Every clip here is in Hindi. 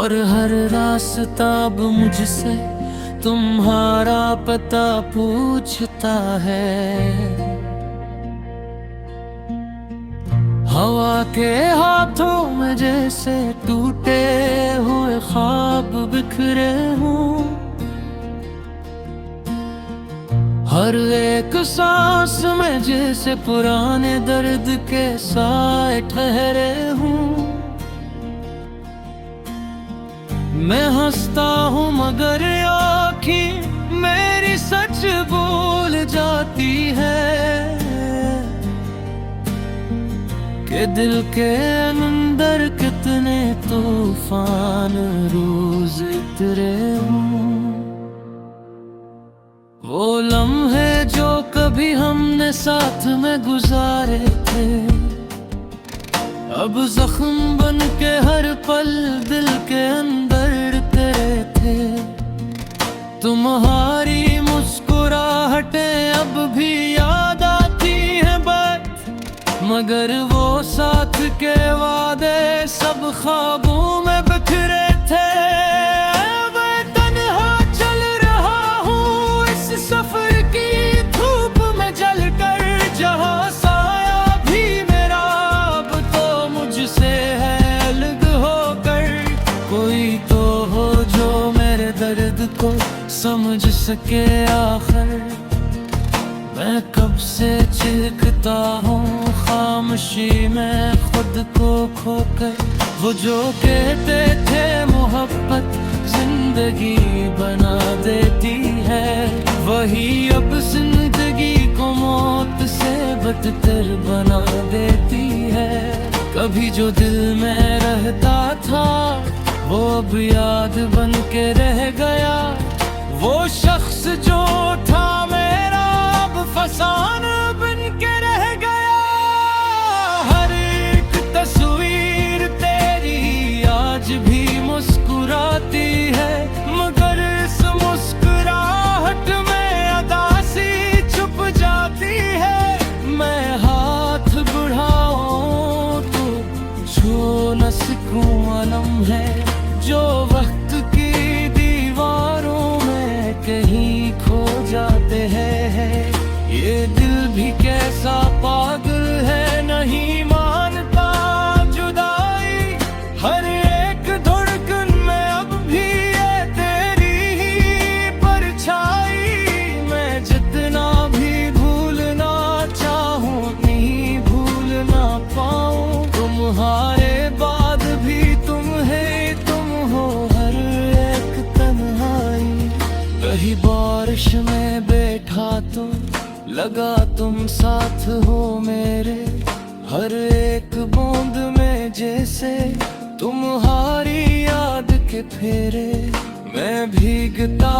और हर रास्ता अब मुझसे तुम्हारा पता पूछता है। हवा के हाथों में जैसे टूटे हुए ख्वाब बिखरे हूँ, हर एक सांस में जैसे पुराने दर्द के साए ठहरे हूँ। मैं हंसता हूँ मगर आँखें मेरी सच बोल जाती है कि दिल के अंदर कितने तूफान रोज उतरे हूँ। वो लम्हे जो कभी हमने साथ में गुजारे थे, अब जख्म बन के हर पल दिल के अंदर तेरे थे। तुम्हारी मुस्कुराहटें अब भी याद आती हैं बात, मगर वो साथ के वादे सब ख्वाबों में बिखरे थे। मैं तन्हा चल रहा हूँ इस सफर की धूप में जलकर, जहाँ साया भी मेरा अब तो मुझसे है अलग होकर। कोई तो हो जो मेरे दर्द को समझ सके आखिर। मैं कब से चीखता हूँ खामोशी में खुद को खोकर। वो जो कहते थे मोहब्बत जिंदगी बना देती है, वही अब जिंदगी को मौत से बदतर बना देती है। कभी जो दिल में रहता था वो अब याद बन के रह गया। वो शख्स जो था मेरा अब फसाना बन के रह गया। हर एक तस्वीर तेरी आज भी मुस्कुराती है, मगर इस मुस्कुराहट में अदासी छुप जाती है। मैं हाथ बढ़ाऊं तो छू न सकूं अलम है जो वक्त की दीवारों में कहीं खो जाते हैं। ये दिल भी कैसा पागल है, नहीं मानता जुदाई। हर एक धड़कन में अब भी है तेरी ही परछाई। मैं जितना भी भूलना चाहूं नहीं भूल ना पाऊं। तुम्हारे बाद भी तुम है, तुम हो हर एक तन्हाई। कहीं बारिश में बैठा तो लगा तुम साथ हो मेरे, हर एक बूंद में जैसे तुम्हारी याद के फेरे। मैं भीगता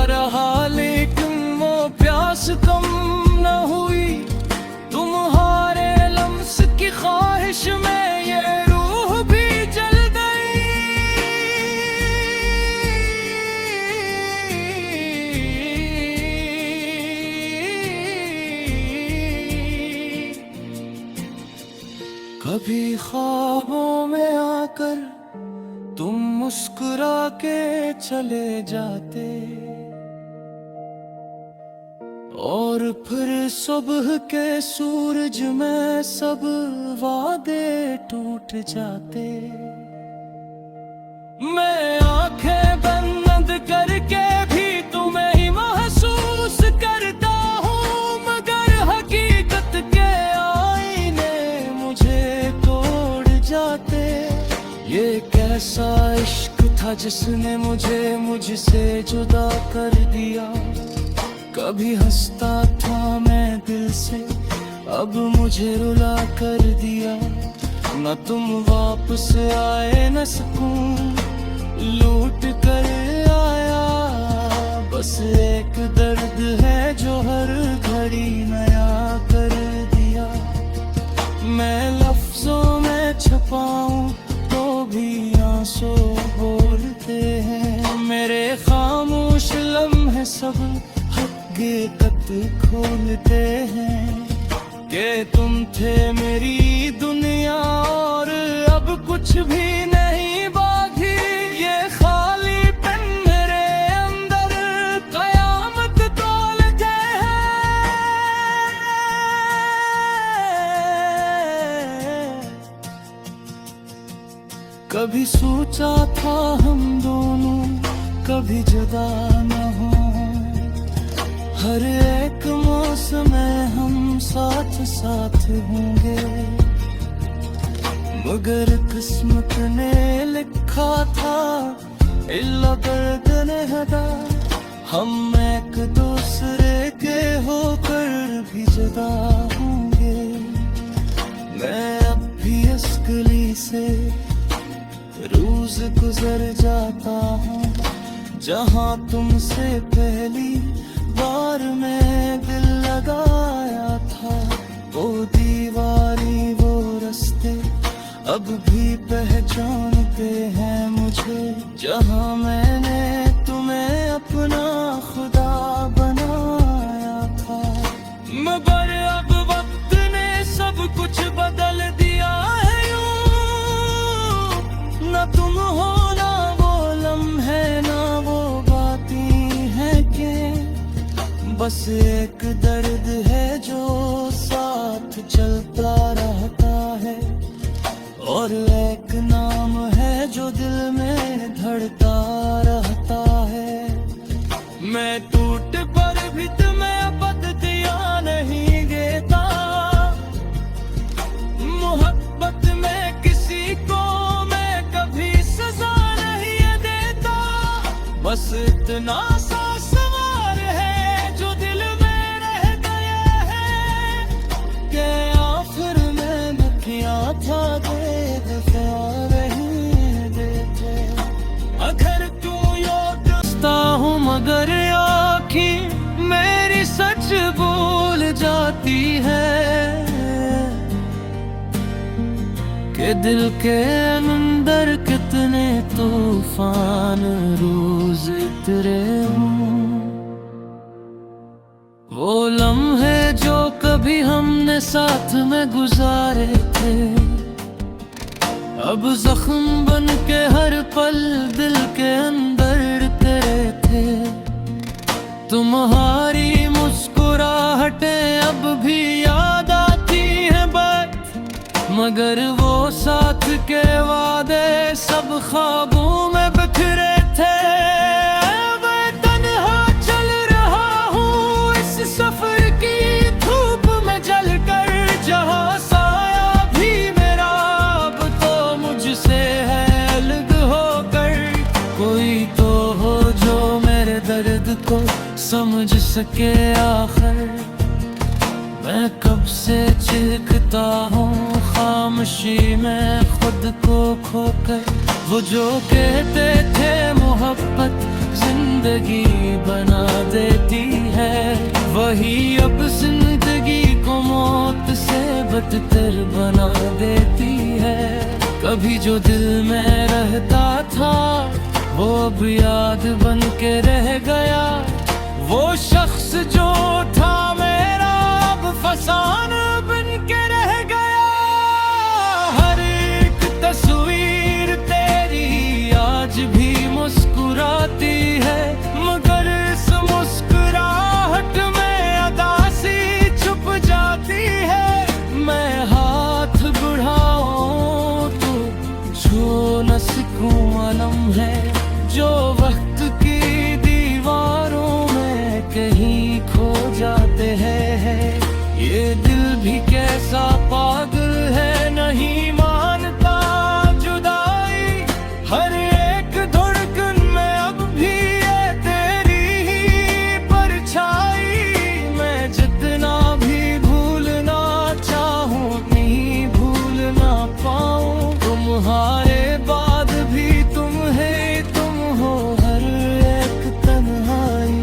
रहा लेकिन वो प्यास कम न हुई। तुम्हारे लम्स की ख्वाहिश में ये रूह भी जल गई। कभी ख्वाबों में आकर तुम मुस्कुरा के चले जाते, और फिर सुबह के सूरज में सब वादे टूट जाते। मैं आंखें बंद करके भी तुम्हें ही महसूस करता हूँ, मगर हकीकत के आईने मुझे तोड़ जाते। ये कैसा इश्क था जिसने मुझे मुझसे जुदा कर दिया। कभी हंसता था मैं दिल से, अब मुझे रुला कर दिया। न तुम वापस आए न सकूं लूट कर आया। बस एक दर्द है जो हर घड़ी नया कर दिया। मैं लफ्जों में छपाऊं तो भी आंसू बोलते हैं। मेरे खामोश लम्हे सब हकीकत खोलते हैं कि तुम थे मेरी दुनिया और अब कुछ भी नहीं बाकी। ये सोचा था हम दोनों कभी जुदा न हो, हर एक मौसम में हम साथ साथ होंगे। मगर किस्मत ने लिखा था इल्ला दर्द हदा, हम एक दूसरे के होकर भी जुदा होंगे। मैं अब भी इस गली से रोज गुजर जाता हूँ, जहाँ तुमसे पहली बार मैं दिल लगाया था। वो दीवारी वो रास्ते अब भी पहचानते हैं मुझे, जहाँ मैंने तुम्हें अपना खुदा बनाया था। मगर अब वक्त ने सब कुछ बदल दिया है यूं, न तुम हो ना वो लम्हे ना वो बातें हैं के, बस एक दर्द है जो साथ चलता रहता है, और एक नाम है जो दिल में धड़ता रहता है। मैं टूट पर भी तुम्हें बददियां नहीं देता, मोहब्बत में किसी को मैं कभी सजा नहीं देता। बस इतना सा सवाल है जो दिल में रह गया है, कि आखिर में बकिया था अगर तू योगता हूँ, मगर आँखें मेरी सच बोल जाती है, कि दिल के अंदर कितने तूफान रोज उतरे हूँ। वो लम्हे जो कभी हमने साथ में गुजारे थे, अब जख्म बन के हर पल दिल के अंदर तेरे थे। तुम्हारी मुस्कुराहटें अब भी याद आती हैं बात, मगर वो साथ के वादे सब ख्वाबों में बिखरे थे। मैं तन्हा चल रहा हूँ इस सफर की धूप में जलकर, जहाँ साया भी मेरा अब तो मुझसे है अलग होकर। कोई तो हो जो मेरे दर्द को समझ सके आखिर, मैं कब से चीखता हूँ खामोशी में खुद को खोकर। वो जो कहते थे मोहब्बत जिंदगी बना देती है, वही अब जिंदगी को मौत से बदतर बना देती है। कभी जो दिल में रहता था वो अब याद बन के रह गया, वो शख्स जो था मेरा अब फसाना बन के रह गया। हर एक तस्वीर तेरी आज भी मुस्कुराती है, मगर इस मुस्कुराहट में अदासी छुप जाती है। मैं हाथ बढ़ाऊं तो छू न सकूं अलम है, जो वक्त की दीवारों में कहीं खो जाते हैं। ये दिल भी कैसा पागल है, नहीं मानता जुदाई। हर एक धड़कन में अब भी है तेरी ही परछाई। मैं जितना भी भूलना चाहूं नहीं भूल ना पाऊं, तुम्हारे बाद भी तुम है, तुम हो हर एक तन्हाई।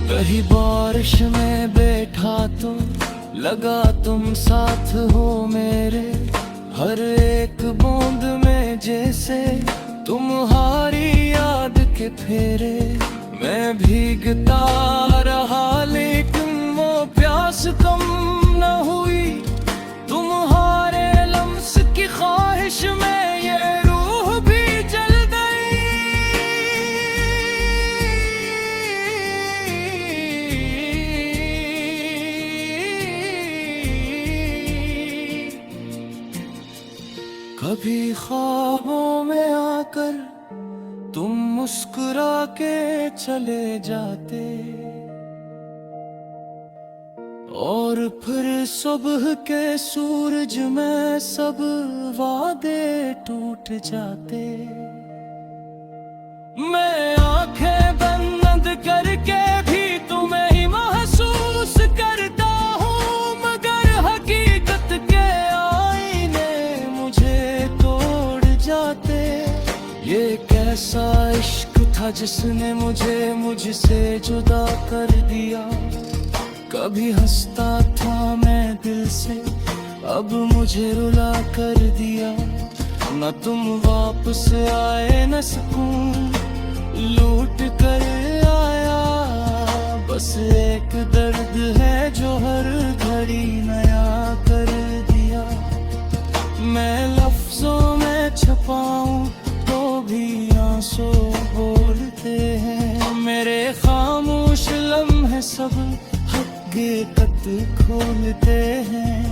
कहीं बारिश में बैठा तो लगा तुम साथ हो मेरे, हर एक बूंद में जैसे तुम्हारी याद के फेरे। मैं भीगता रहा लेकिन वो प्यास कम न हुई, तुम्हारे लम्स की ख्वाहिश में ये रूह भी जल गई। कभी ख्वाबों में आकर तुम मुस्कुरा के चले जाते और फिर सुबह के सूरज में सब वादे टूट जाते। मैं आंखें बंद करके भी तुम्हें ही महसूस करता हूँ, मगर हकीकत के आईने मुझे तोड़ जाते। ये कैसा इश्क था जिसने मुझे मुझसे जुदा कर दिया। कभी हंसता था मैं दिल से, अब मुझे रुला कर दिया। न तुम वापस आए न सुकून लूट कर आया, बस एक दर्द है जो हर घड़ी नया कर दिया। मैं लफ्जों में छपाऊं तो भी आंसू बोलते हैं, मेरे खामोश लम्हे सब हकीकत खोलते हैं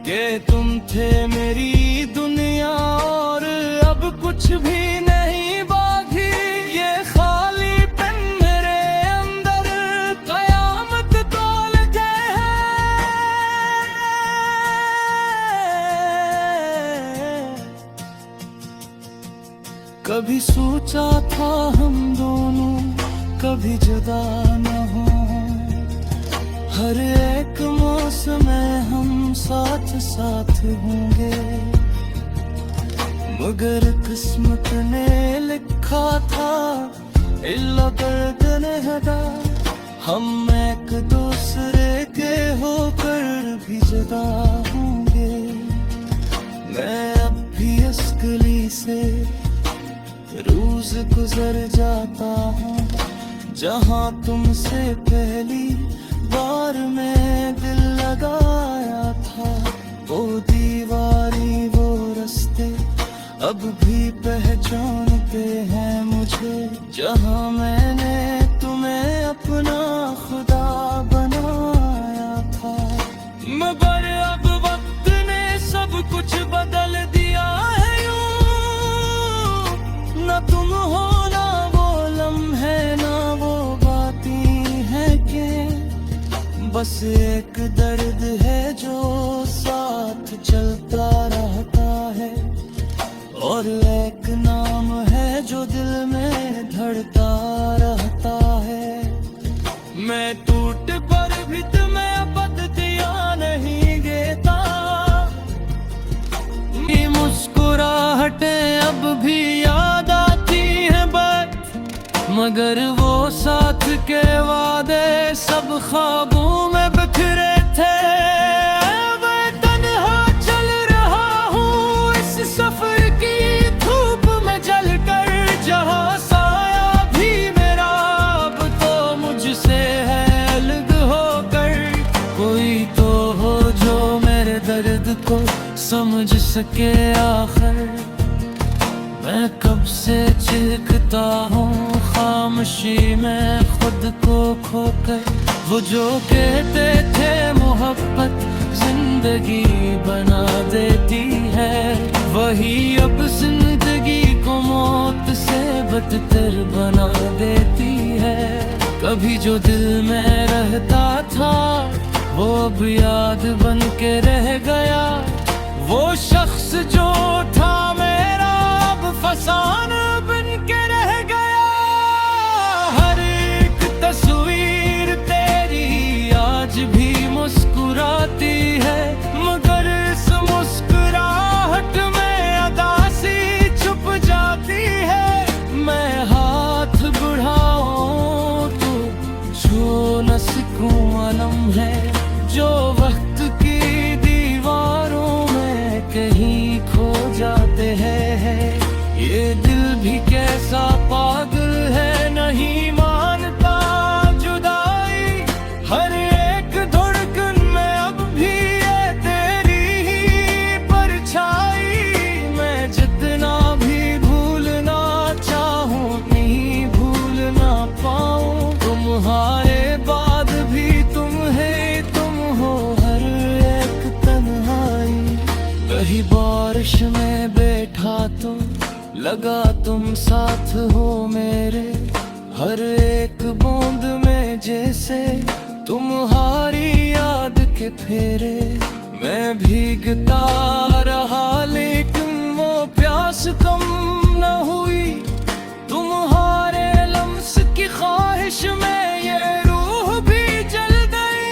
कि तुम थे मेरी दुनिया और अब कुछ भी नहीं बाकी। ये खालीपन मेरे अंदर कयामत तोलते हैं। कभी सोचा था हम दोनों कभी जुदा न हो, हर एक मौसम में हम साथ साथ होंगे, मगर किस्मत ने लिखा था इल्ला दर्द ने हदा, हम एक दूसरे के होकर भी जुदा होंगे। मैं अब भी इस गली से रोज गुजर जाता हूँ जहाँ तुमसे पहली बार में दिल लगाया था। वो दीवारी वो रास्ते अब भी पहचानते हैं मुझे, जहाँ मैंने तुम्हें अपना खुदा बनाया था। मगर अब वक्त ने सब कुछ बदल दिया है यूं, न तुम हो ना वो लम्हे ना वो बातें हैं कि बस एक दर्द है जो साथ चलता रहता है, और एक नाम है जो दिल में धड़ता रहता है। मैं टूट पर भी तुम्हें बददिया नहीं देता, ये मुस्कुराहटें अब भी याद आती हैं बस, मगर वो साथ के वादे सब ख्वाबों में बिखरे थे। मैं तन्हा चल रहा हूँ इस सफर की धूप में जलकर, जहाँ साया भी मेरा अब तो मुझसे है अलग होकर। कोई तो हो जो मेरे दर्द को समझ सके आखिर, मैं कब से चीखता हूँ खामोशी में खुद को खोकर। वो जो कहते थे मोहब्बत जिंदगी बना देती है, वही अब जिंदगी को मौत से बदतर बना देती है। कभी जो दिल में रहता था वो अब याद बन के रह गया, वो शख्स जो था मेरा अब फसाना बन के रह गया। हर एक तस्वीर तेरी आज भी मुस्कुराती है, मगर इस मुस्कुराहट में अदासी छुप जाती है। मैं हाथ बढ़ाऊं तो छू न सकूं अलम है जो वक्त की दीवारों में कहीं खो जाते हैं। ये दिल भी कैसा पागल है, नहीं मानता जुदाई। हर एक धड़कन में अब भी है तेरी ही परछाई। मैं जितना भी भूलना चाहूं नहीं भूल ना पाऊं, तुम्हारे बाद भी तुम है, तुम हो हर एक तन्हाई। कहीं बारिश में बैठा तो लगा तुम साथ हो मेरे हर एक बूंद में, जैसे तुम्हारी याद के फेरे। मैं भीगता रहा लेकिन वो प्यास कम न हुई, तुम्हारे लम्स की ख्वाहिश में ये रूह भी जल गई।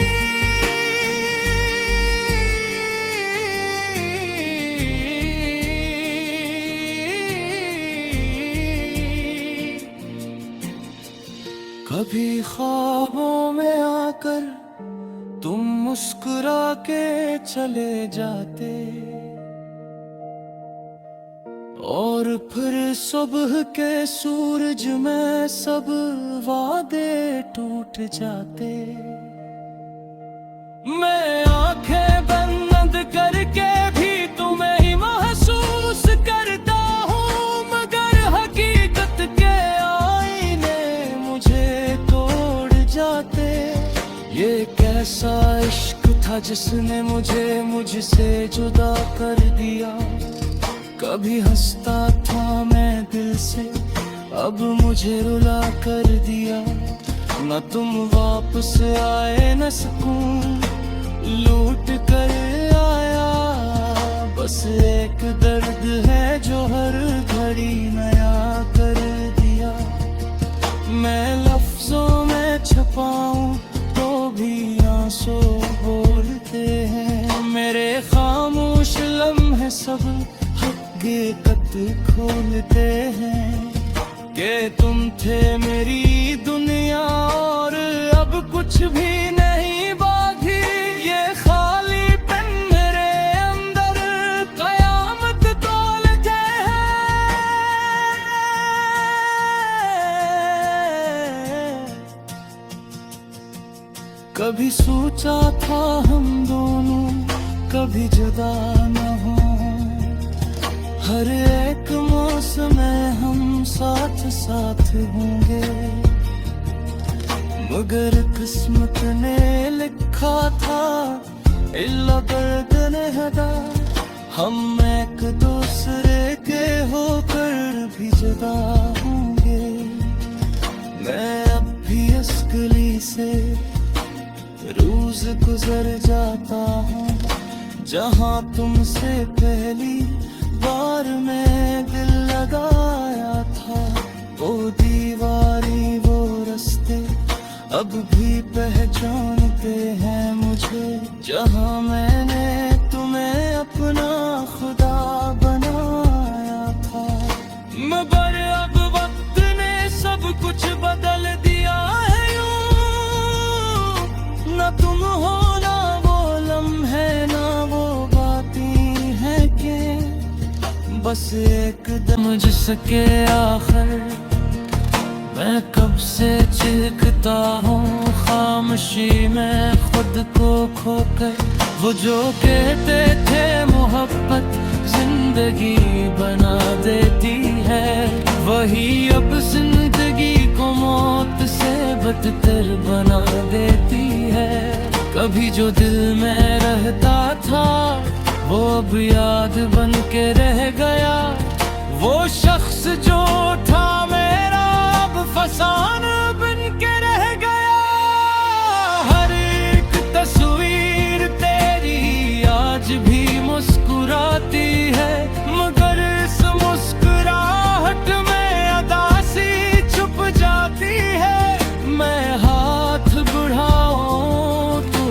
कभी ख्वाबों में आकर तुम मुस्कुरा के चले जाते, और फिर सुबह के सूरज में सब वादे टूट जाते। मैं आंखें बंद करके भी तुम्हें ही महसूस करता हूँ, मगर हकीकत के आईने मुझे तोड़ जाते। ये कैसा इश्क था जिसने मुझे मुझसे जुदा कर दिया। कभी हंसता था मैं दिल से, अब मुझे रुला कर दिया। न तुम वापस आए न सुकून लूट कर आया, बस एक दर्द है जो हर घड़ी नया कर दिया। मैं लफ्जों में छपाऊं तो भी आंसू बोलते हैं, मेरे खामोश लम्हे सब हकीकत खोलते हैं कि तुम थे मेरी दुनिया और अब कुछ भी नहीं बाकी। ये खालीपन मेरे अंदर कयामत तोलते हैं। कभी सोचा था हम दोनों कभी जुदा न हो, हर एक मौसम में हम साथ साथ होंगे, मगर किस्मत ने लिखा था इल्ला दर्द हदा, हम एक दूसरे के होकर भी जुदा होंगे। मैं अब भी इस गली से रोज गुजर जाता हूँ, जहाँ तुमसे पहली बार में दिल लगाया था। वो दीवारी वो रास्ते अब भी पहचानते हैं मुझे, जहाँ मैंने तुम्हें अपना खुदा बनाया था। मगर अब वक्त ने सब कुछ बदल दिया है यूं, न तुम हो ना वो लम्हे ना वो बातें हैं कि बस एक दम जिसके आखिर मैं कब से चीखता हूँ खामोशी में खुद को खोकर। वो जो कहते थे मोहब्बत जिंदगी बना देती है, वही अब जिंदगी को मौत से बदतर बना देती है। कभी जो दिल में रहता था वो अब याद बन के रह गया, वो शख्स जो था मेरा अब फसाना बन के रह गया। हर एक तस्वीर तेरी आज भी मुस्कुराती है, मगर इस मुस्कुराहट में अदासी छुप जाती है। मैं हाथ बढ़ाऊं तो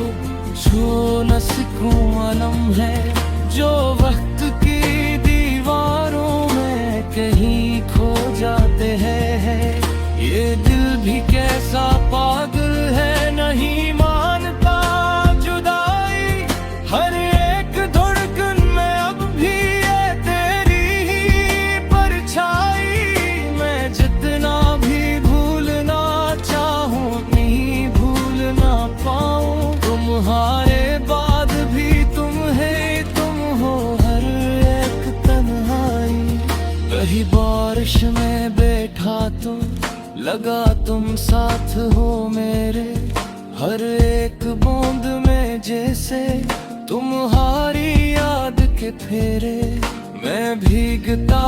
छू न सकूं अलम है जो वक्त की दीवारों में कहीं खो जाते हैं। ये दिल भी कैसा पागल है, नहीं मानता जुदाई। हर एक धड़कन में अब भी है तेरी ही परछाई। मैं जितना भी भूलना चाहूं नहीं भूल ना पाऊं, तुम्हारे बाद भी तुम है, तुम हो हर एक तन्हाई। कहीं बारिश में बैठा तो लगा तुम साथ हो मेरे हर एक बूंद में, जैसे तुम्हारी याद के फेरे। मैं भीगता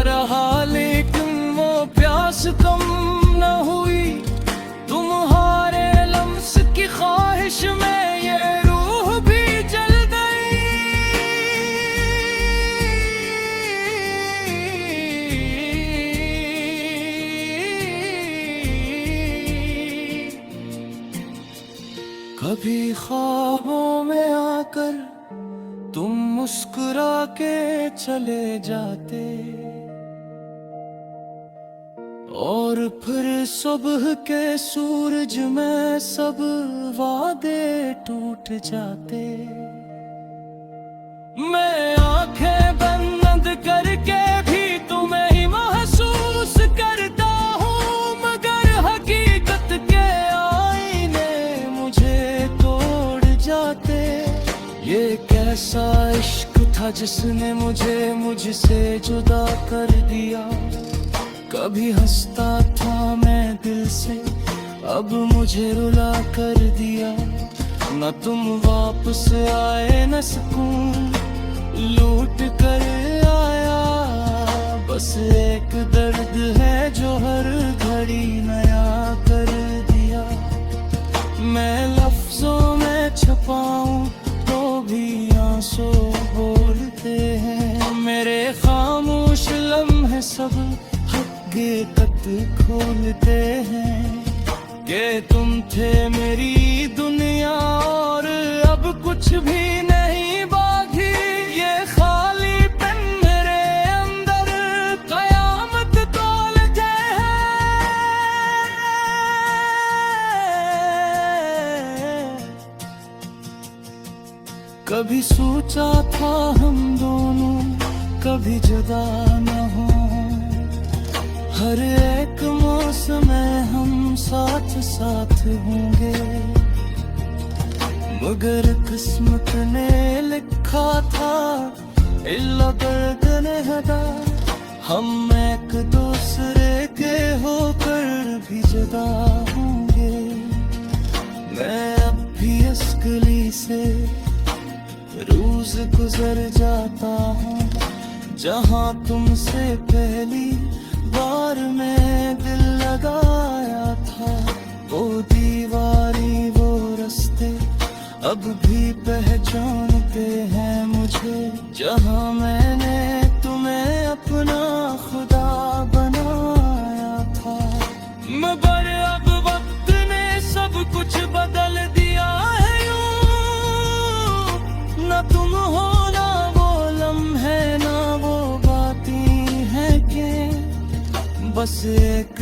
रहा लेकिन वो प्यास कम न हुई। तुम्हारे लम्स की ख्वाहिश में ये रूह भी जल गई। कभी ख्वाबों में आकर तुम मुस्कुरा के चले जाते, और फिर सुबह के सूरज में सब वादे टूट जाते। मैं आंखें बंद करके भी तुम्हें ही महसूस करता हूँ, मगर हकीकत के आईने मुझे तोड़ जाते। ये कैसा इश्क था जिसने मुझे मुझसे जुदा कर दिया। कभी हंसता था मैं दिल से, अब मुझे रुला कर दिया। न तुम वापस आए न सुकून लूट कर आया। बस एक दर्द है जो हर घड़ी नया कर दिया। मैं लफ्जों में छुपाऊं तो भी आंसू बोलते हैं। मेरे खामोश लम्हे सब हकीकत खोलते हैं कि तुम थे मेरी दुनिया और अब कुछ भी नहीं बाकी। ये खालीपन मेरे अंदर कयामत तोलते हैं। कभी सोचा था हम दोनों कभी जुदा न हो, हर एक मौसम में हम साथ साथ होंगे। मगर किस्मत ने लिखा था इल्ला दर्द हदा, हम एक दूसरे के होकर भी जुदा होंगे। मैं अब भी इस गली से रोज गुजर जाता हूँ जहाँ तुमसे पहली बार में दिल लगाया था। वो दीवारी वो रास्ते अब भी पहचानते हैं मुझे, जहाँ मैंने तुम्हें अपना खुदा बनाया था। मगर अब वक्त ने सब कुछ बदल दिया है यूं। न तुम हो ना वो लम्हे ना वो बातें हैं कि बस एक